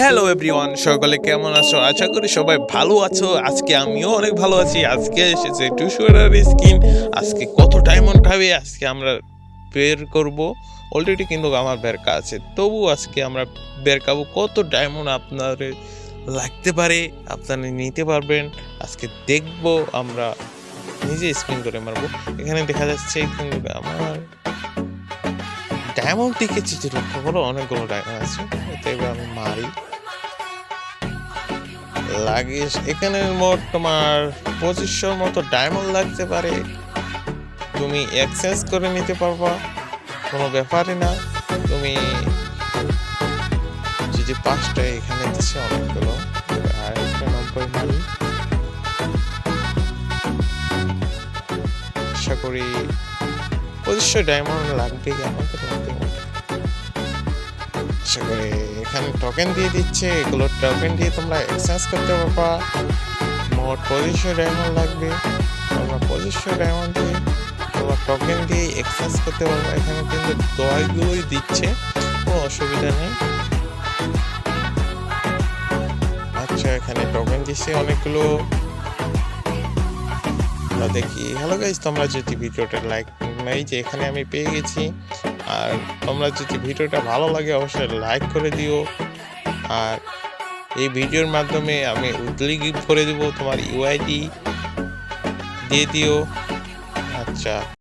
Hello everyone, সকলে কেমন আছো? আশা করি সবাই ভালো আছো। আজকে আমিও অনেক ভালো আছি। আজকে এসেছে টুসুরার স্কিন। আজকে কত ডায়মন্ড খাবে আজকে আমরা বের করব। অলরেডি কিন্তু আমার বেরকা আছে, তবু আজকে আমরা বেরকাবো কত ডায়মন্ড আপনার লাগতে পারে, আপনারা নিতে পারবেন। আজকে দেখবো, আমরা নিজে স্পিন করে মারবো। এখানে দেখা যাচ্ছে কিন্তু আমার ডায়মন্ড দেখেছি যে লক্ষ্য করো, অনেকগুলো ডায়মন্ড আছে। এবার আমি মারি লাগিস। এখানে মোট তোমার 2500 মতো ডায়মন্ড লাগতে পারে। তুমি এক্সচেঞ্জ করে নিতে পারবা, কোনো ব্যাপারই না। তুমি যদি 5টা এখানে দিচ্ছে অনেকগুলো, আর 90 মারি। আশা করি 2500 ডায়মন্ড লাগবে আমাকে লাগবে। আশা করি এখানে টোকেন দিয়ে দিচ্ছে, এগুলো টোকেন দিয়ে তোমরা এক্সচেঞ্জ করতে পারবা। মোট 2500 ডায়মন্ড লাগবে। তোমরা 2500 ডায়মন্ড দিয়ে তোমরা টোকেন দিয়ে এক্সচেঞ্জ করতে পারবা। এখানে কিন্তু দয়গুলোই দিচ্ছে, কোনো অসুবিধা নেই। আচ্ছা, এখানে টোকেন দিচ্ছে অনেকগুলো, আমরা দেখি। হ্যালো গাইস, তোমরা যদি ভিডিওটা লাইক নাই যে এখানে আমি পেয়ে গেছি, আর তোমরা যদি ভিডিওটা ভালো লাগে অবশ্যই লাইক করে দিও। আর এই ভিডিওর মাধ্যমে আমি উইকলি গিফট করে দেবো, তোমার ইউআইডি দিয়ে দিও। আচ্ছা।